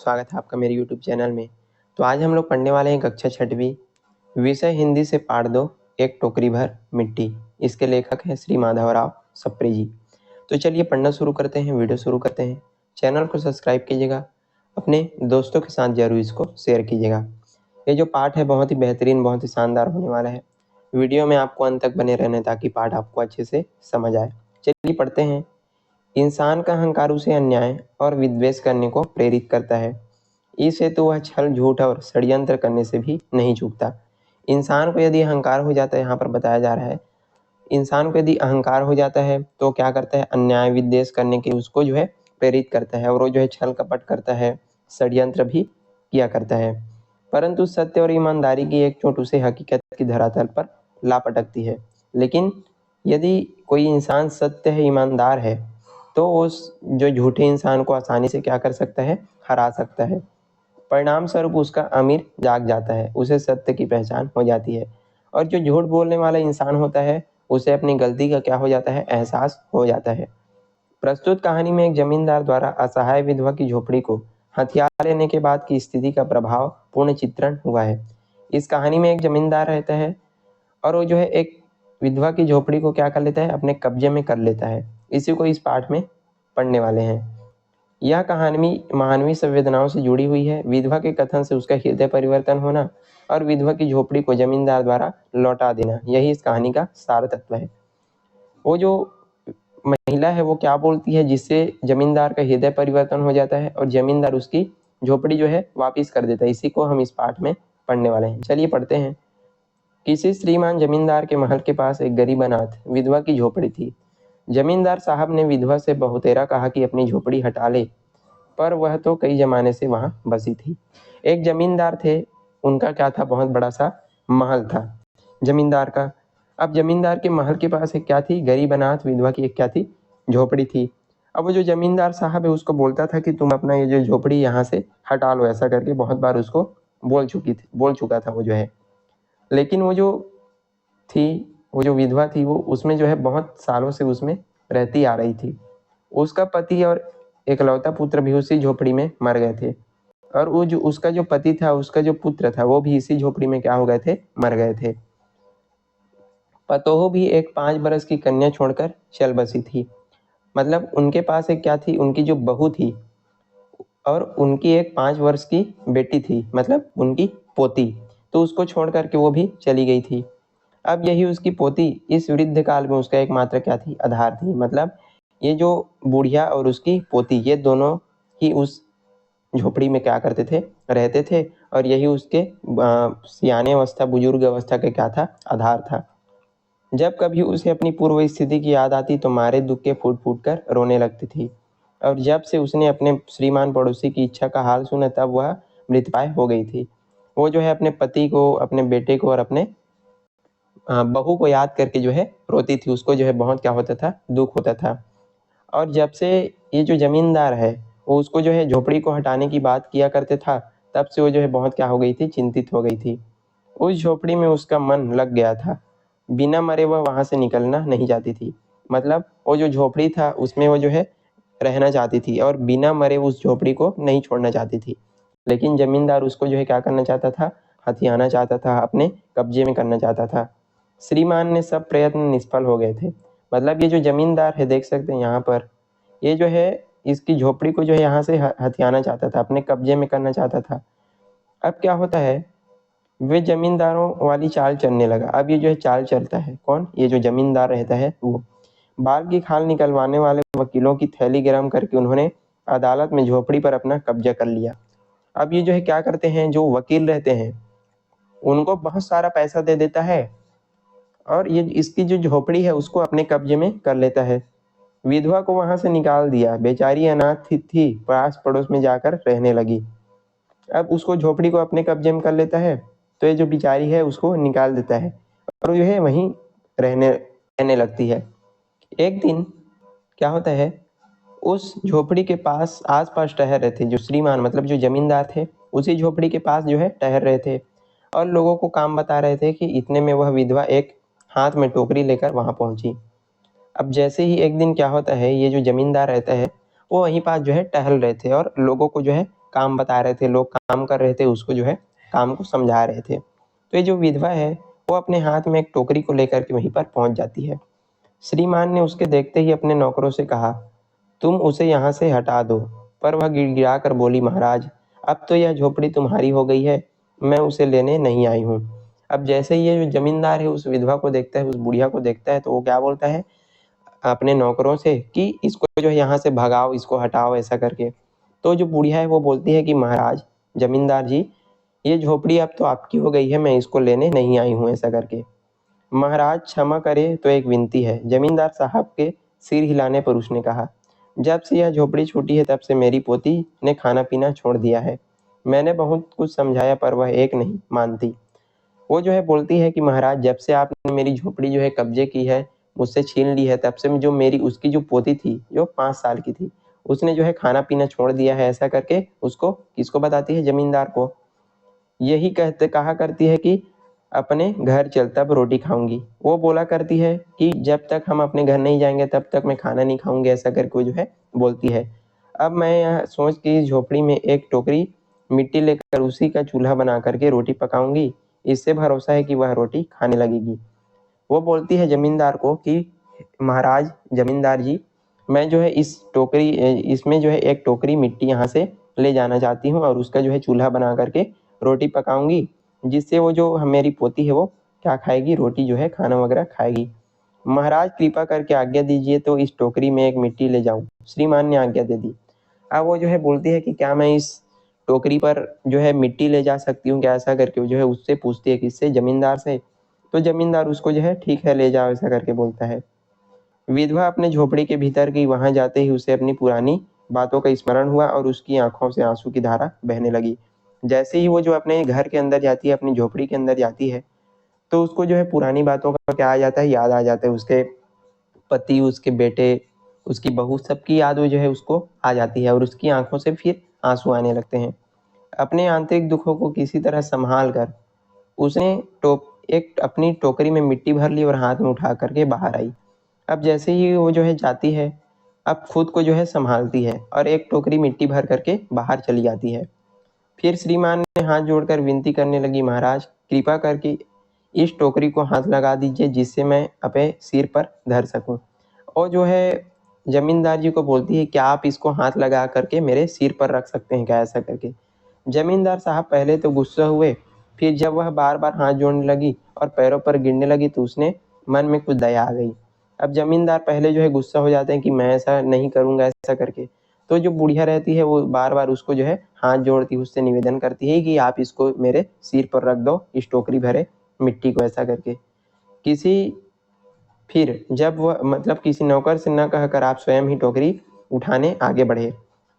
स्वागत है आपका मेरे यूट्यूब चैनल में। तो आज हम लोग पढ़ने वाले हैं कक्षा 6वीं, विषय हिंदी से पाठ 2, एक टोकरी भर मिट्टी। इसके लेखक हैं श्री माधवराव सप्रे जी। तो चलिए पढ़ना शुरू करते हैं, वीडियो शुरू करते हैं। चैनल को सब्सक्राइब कीजिएगा, अपने दोस्तों के साथ जरूर इसको शेयर कीजिएगा। ये जो पाठ है बहुत ही बेहतरीन, बहुत ही शानदार होने वाला है। वीडियो में आपको अंत तक बने रहने ताकि पाठ आपको अच्छे से समझ आए। चलिए पढ़ते हैं। इंसान का अहंकार उसे अन्याय और विद्वेष करने को प्रेरित करता है। इस हेतु वह छल, झूठ और षड्यंत्र करने से भी नहीं चूकता। इंसान को यदि अहंकार हो जाता है, यहाँ पर बताया जा रहा है, इंसान को यदि अहंकार हो जाता है तो क्या करता है, अन्याय विद्वेष करने के उसको जो है प्रेरित करता है, और वो जो है छल कपट करता है, षड्यंत्र भी किया करता है। परंतु सत्य और ईमानदारी की एक चोट उसे हकीकत की धरातल पर ला पटकती है। लेकिन यदि कोई इंसान सत्य है, ईमानदार है, तो उस जो झूठे इंसान को आसानी से क्या कर सकता है, हरा सकता है। परिणाम स्वरूप उसका अमीर जाग जाता है, उसे सत्य की पहचान हो जाती है। और जो झूठ बोलने वाला इंसान होता है उसे अपनी गलती का क्या हो जाता है, एहसास हो जाता है। प्रस्तुत कहानी में एक जमींदार द्वारा असहाय विधवा की झोपड़ी को हथियार लेने के बाद की स्थिति का प्रभाव पूर्ण चित्रण हुआ है। इस कहानी में एक जमींदार रहता है और वो जो है एक विधवा की झोपड़ी को क्या कर लेता है, अपने कब्जे में कर लेता है। इसी को इस पाठ में पढ़ने वाले हैं। यह कहानी मानवीय संवेदनाओं से जुड़ी हुई है। विधवा के कथन से उसका हृदय परिवर्तन होना और विधवा की झोपड़ी को जमींदार द्वारा लौटा देना, यही इस कहानी का सार तत्व है। वो जो महिला है वो क्या बोलती है जिससे जमींदार का हृदय परिवर्तन हो जाता है और जमींदार उसकी झोपड़ी जो है वापिस कर देता है। इसी को हम इस पाठ में पढ़ने वाले हैं। चलिए पढ़ते हैं। किसी श्रीमान जमींदार के महल के पास एक गरीब अनाथ विधवा की झोपड़ी थी। जमींदार साहब ने विधवा से बहुतेरा कहा कि अपनी झोपड़ी हटा ले, पर वह तो कई जमाने से वहां बसी थी। एक जमींदार थे, उनका क्या था, बहुत बड़ा सा महल था जमींदार का। अब जमींदार के महल के पास एक क्या थी, गरीब अनाथ विधवा की एक क्या थी, झोपड़ी थी। अब वो जो जमींदार साहब है उसको बोलता था कि तुम अपना ये जो झोपड़ी यहाँ से हटा लो, ऐसा करके बहुत बार उसको बोल चुका था वो जो है। लेकिन वो जो थी, वो जो विधवा थी, वो उसमें जो है बहुत सालों से उसमें रहती आ रही थी। उसका पति और एकलौता पुत्र भी उसी झोपड़ी में मर गए थे, और वो जो उसका जो पति था, उसका जो पुत्र था, वो भी इसी झोपड़ी में क्या हो गए थे, मर गए थे। पतोह भी एक 5 बरस की कन्या छोड़कर चल बसी थी। मतलब उनके पास एक क्या थी, उनकी जो बहू थी, और उनकी एक 5 वर्ष की बेटी थी, मतलब उनकी पोती, तो उसको छोड़ करके वो भी चली गई थी। अब यही उसकी पोती इस वृद्ध काल में उसका एकमात्र क्या थी, आधार थी। मतलब ये जो बुढ़िया और उसकी पोती, ये दोनों ही उस झोपड़ी में क्या करते थे, रहते थे, और यही उसके सियाने अवस्था, बुजुर्ग अवस्था का क्या था, आधार था। जब कभी उसे अपनी पूर्व स्थिति की याद आती तो मारे दुख के फूट फूट कर रोने लगती थी। और जब से उसने अपने श्रीमान पड़ोसी की इच्छा का हाल सुना, तब वह मृतप्राय हो गई थी। वो जो है अपने पति को, अपने बेटे को और अपने बहू को याद करके जो है रोती थी। उसको जो है बहुत क्या होता था, दुख होता था। और जब से ये जो जमींदार है वो उसको जो है झोपड़ी को हटाने की बात किया करते था, तब से वो जो है बहुत क्या हो गई थी, चिंतित हो गई थी। उस झोपड़ी में उसका मन लग गया था, बिना मरे वह वहां से निकलना नहीं चाहती थी। मतलब वो जो झोपड़ी था उसमें वो जो है रहना चाहती थी, और बिना मरे उस झोपड़ी को नहीं छोड़ना चाहती थी। लेकिन जमींदार उसको जो है क्या करना चाहता था, हथियाना चाहता था, अपने कब्जे में करना चाहता था। श्रीमान ने सब प्रयत्न निष्फल हो गए थे। मतलब ये जो जमींदार है, देख सकते हैं यहाँ पर, ये जो है इसकी झोपड़ी को जो है यहाँ से हथियाना चाहता था, अपने कब्जे में करना चाहता था। अब क्या होता है, वे जमींदारों वाली चाल चलने लगा। अब ये जो है चाल चलता है कौन, ये जो जमींदार रहता है वो। बाल की खाल निकलवाने वाले वकीलों की थैली गरम करके उन्होंने अदालत में झोपड़ी पर अपना कब्जा कर लिया। अब ये जो है क्या करते हैं, जो वकील रहते हैं उनको बहुत सारा पैसा दे देता है, और ये इसकी जो झोपड़ी है उसको अपने कब्जे में कर लेता है। विधवा को वहां से निकाल दिया, बेचारी अनाथ थी, पास पड़ोस में जाकर रहने लगी। अब उसको झोपड़ी को अपने कब्जे में कर लेता है, तो ये जो बेचारी है उसको निकाल देता है, और जो है वहीं रहने लगती है। एक दिन क्या होता है, उस झोपड़ी के पास आसपास टहल रहे थे जो श्रीमान, मतलब जो जमींदार थे, उसी झोपड़ी के पास जो है टहल रहे थे, और लोगों को काम बता रहे थे कि इतने में वह विधवा एक हाथ में टोकरी लेकर वहां पहुंची। अब जैसे ही एक दिन क्या होता है, ये जो जमींदार रहता है वो वहीं पास जो है टहल रहे थे और लोगों को जो है काम बता रहे थे, लोग काम कर रहे थे, उसको जो है काम को समझा रहे थे। तो ये जो विधवा है वो अपने हाथ में एक टोकरी को लेकर के वहीं पर पहुंच जाती है। श्रीमान ने उसके देखते ही अपने नौकरों से कहा, तुम उसे यहाँ से हटा दो। पर वह गिड़गिड़ा कर बोली, महाराज अब तो यह झोपड़ी तुम्हारी हो गई है, मैं उसे लेने नहीं आई हूँ। अब जैसे ही ये जो जमींदार है उस विधवा को देखता है, उस बुढ़िया को देखता है, तो वो क्या बोलता है अपने नौकरों से कि इसको जो है यहाँ से भगाओ, इसको हटाओ, ऐसा करके। तो जो बुढ़िया है वो बोलती है कि महाराज जमींदार जी, ये झोपड़ी अब तो आपकी हो गई है, मैं इसको लेने नहीं आई हूँ, ऐसा करके। महाराज क्षमा करे तो एक विनती है। जमींदार साहब के सिर हिलाने पर उसने कहा, जब से यह झोपड़ी छूटी है तब से मेरी पोती ने खाना पीना छोड़ दिया है। मैंने बहुत कुछ समझाया पर वह एक नहीं मानती। वो जो है बोलती है कि महाराज जब से आपने मेरी झोपड़ी जो है कब्जे की है, मुझसे छीन ली है, तब से जो मेरी उसकी जो पोती थी जो 5 साल की थी, उसने जो है खाना पीना छोड़ दिया है, ऐसा करके उसको किसको बताती है, जमींदार को। यही कहा करती है कि अपने घर चल तब रोटी खाऊंगी। वो बोला करती है कि जब तक हम अपने घर नहीं जाएंगे तब तक मैं खाना नहीं खाऊंगी, ऐसा करके वो जो है बोलती है। अब मैं यह सोच के इस झोपड़ी में एक टोकरी मिट्टी लेकर उसी का चूल्हा बना करके रोटी पकाऊंगी, इससे भरोसा है कि वह रोटी खाने लगेगी। वो बोलती है जमींदार को कि महाराज जमींदार जी, मैं जो है इसमें जो है एक टोकरी मिट्टी यहाँ से ले जाना चाहती हूँ और उसका जो है चूल्हा बना करके रोटी पकाऊंगी, जिससे वो जो मेरी पोती है वो क्या खाएगी, रोटी जो है खाना वगैरह खाएगी। महाराज कृपा करके आज्ञा दीजिए तो इस टोकरी में एक मिट्टी ले जाऊं। श्रीमान ने आज्ञा दे दी। अब वो जो है बोलती है कि क्या मैं इस टोकरी पर जो है मिट्टी ले जा सकती हूँ क्या, ऐसा करके वो जो है उससे पूछती है, किससे, जमींदार से। तो जमींदार उसको जो है ठीक है ले जाओ, ऐसा करके बोलता है। विधवा अपने झोपड़ी के भीतर गई। वहां जाते ही उसे अपनी पुरानी बातों का स्मरण हुआ और उसकी आंखों से आंसू की धारा बहने लगी। जैसे ही वो जो अपने घर के अंदर जाती है, अपनी झोपड़ी के अंदर जाती है, तो उसको जो है पुरानी बातों का क्या आ जाता है, याद आ जाता है। उसके पति, उसके बेटे, उसकी बहू, सबकी याद वो जो है उसको आ जाती है और उसकी आंखों से फिर आंसू आने लगते हैं। अपने आंतरिक दुखों को किसी तरह संभाल कर उसने एक अपनी टोकरी में मिट्टी भर ली और हाथ में उठा करके बाहर आई। अब जैसे ही वो जो है जाती है, अब खुद को जो है संभालती है और एक टोकरी मिट्टी भर करके बाहर चली जाती है। फिर श्रीमान ने हाथ जोड़कर विनती करने लगी, महाराज कृपा करके इस टोकरी को हाथ लगा दीजिए जिससे मैं अपने सिर पर धर सकूं। और जो है जमींदार जी को बोलती है, क्या आप इसको हाथ लगा करके मेरे सिर पर रख सकते हैं क्या, ऐसा करके। जमींदार साहब पहले तो गुस्सा हुए, फिर जब वह बार बार हाथ जोड़ने लगी और पैरों पर गिरने लगी तो उसने मन में कुछ दया आ गई। अब जमींदार पहले जो है गुस्सा हो जाते हैं कि मैं ऐसा नहीं करूंगा, ऐसा करके। तो जो बुढ़िया रहती है वो बार बार उसको जो है हाथ जोड़ती है, उससे निवेदन करती है कि आप इसको मेरे सिर पर रख दो, इस टोकरी भरे मिट्टी को, ऐसा करके। किसी फिर जब वह मतलब किसी नौकर से न कहकर आप स्वयं ही टोकरी उठाने आगे बढ़े।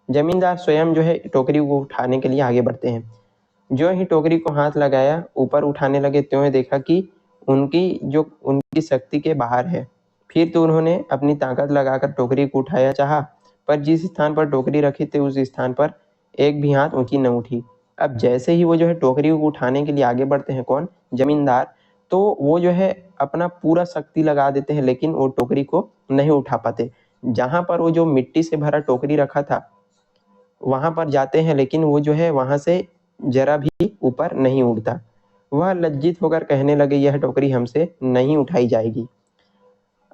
जमींदार स्वयं जो है टोकरी को उठाने के लिए आगे बढ़ते हैं। जो ही टोकरी को हाथ लगाया, ऊपर उठाने लगे, त्यों देखा कि उनकी शक्ति के बाहर है। फिर तो उन्होंने अपनी ताकत लगाकर टोकरी को उठाया चाहा, पर जिस स्थान पर टोकरी रखी थी उस स्थान पर एक भी हाथ ऊंची न उठी। अब जैसे ही वो जो है टोकरी को उठाने के लिए आगे बढ़ते हैं, कौन, जमींदार, तो वो जो है अपना पूरा शक्ति लगा देते हैं, लेकिन वो टोकरी को नहीं उठा पाते। जहां पर वो जो मिट्टी से भरा टोकरी रखा था वहां पर जाते हैं, लेकिन वो जो है वहां से जरा भी ऊपर नहीं उड़ता। वह लज्जित होकर कहने लगे, यह टोकरी हमसे नहीं उठाई जाएगी।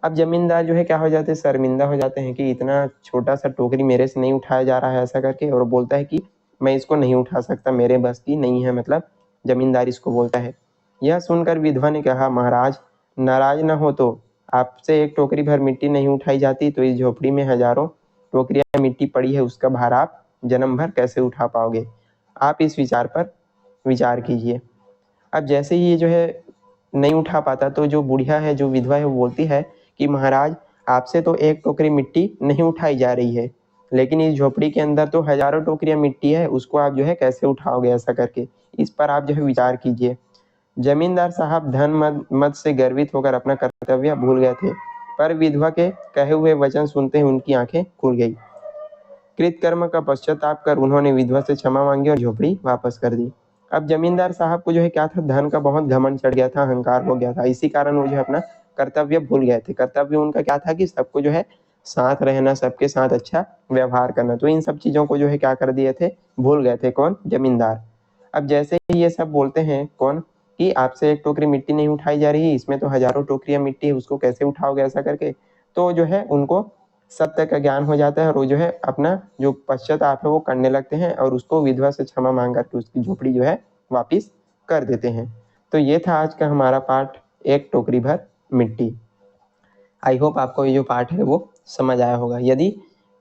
अब जमींदार जो है क्या हो जाते हैं, शर्मिंदा हो जाते हैं कि इतना छोटा सा टोकरी मेरे से नहीं उठाया जा रहा है, ऐसा करके। और बोलता है कि मैं इसको नहीं उठा सकता, मेरे बस की नहीं है, मतलब जमींदार इसको बोलता है। यह सुनकर विधवा ने कहा, महाराज नाराज न हो तो आपसे एक टोकरी भर मिट्टी नहीं उठाई जाती तो इस झोपड़ी में हजारों टोकरियां मिट्टी पड़ी है, उसका भार आप जन्म भर कैसे उठा पाओगे। आप इस विचार पर विचार कीजिए। अब जैसे ही ये जो है नहीं उठा पाता तो जो बुढ़िया है, जो विधवा है, वो बोलती है कि महाराज आपसे तो एक टोकरी मिट्टी नहीं उठाई जा रही है, लेकिन इस झोपड़ी के अंदर तो हजारों टोकरियां मिट्टी है, उसको आप जो है कैसे उठाओगे, ऐसा करके। इस पर आप जो है विचार कीजिए। जमींदार साहब धन मद से गर्वित होकर अपना कर्तव्य भूल गए थे, पर विधवा के कहे हुए वचन सुनते ही उनकी आंखें खुल गई। कृतकर्म का पश्चाताप कर उन्होंने विधवा से क्षमा मांगी और झोपड़ी वापस कर दी। अब जमींदार साहब को जो है क्या था, धन का बहुत घमंड चढ़ गया था, अहंकार हो गया था, इसी कारण वो जो है अपना कर्तव्य भूल गए थे। कर्तव्य उनका क्या था कि सबको जो है साथ रहना, सबके साथ अच्छा व्यवहार करना। तो इन सब चीज़ों को जो है क्या कर दिए थे, भूल गए थे। कौन? जमींदार। अब जैसे ही ये सब बोलते हैं कौन कि आपसे एक टोकरी मिट्टी नहीं उठाई जा रही, इसमें तो हजारों टोकरियां मिट्टी है, उसको कैसे उठाओगे ऐसा करके, तो जो है उनको सत्य का ज्ञान हो जाता है और वो जो है अपना जो पश्चाताप है वो करने लगते हैं और उसको विधवा से क्षमा मांग करके उसकी झोपड़ी जो है वापिस कर देते हैं। तो ये था आज का हमारा पाठ, एक टोकरी भर मिट्टी। आई होप आपको ये जो पाठ है वो समझ आया होगा। यदि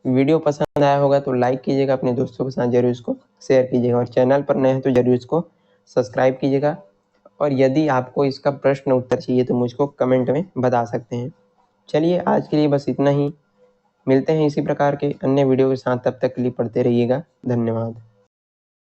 वीडियो पसंद आया होगा तो लाइक कीजिएगा, अपने दोस्तों के साथ जरूर इसको शेयर कीजिएगा और चैनल पर नए हैं तो जरूर इसको सब्सक्राइब कीजिएगा। और यदि आपको इसका प्रश्न उत्तर चाहिए तो मुझको कमेंट में बता सकते हैं। चलिए आज के लिए बस इतना ही, मिलते हैं इसी प्रकार के अन्य वीडियो के साथ, तब तक के लिए पढ़ते रहिएगा। धन्यवाद।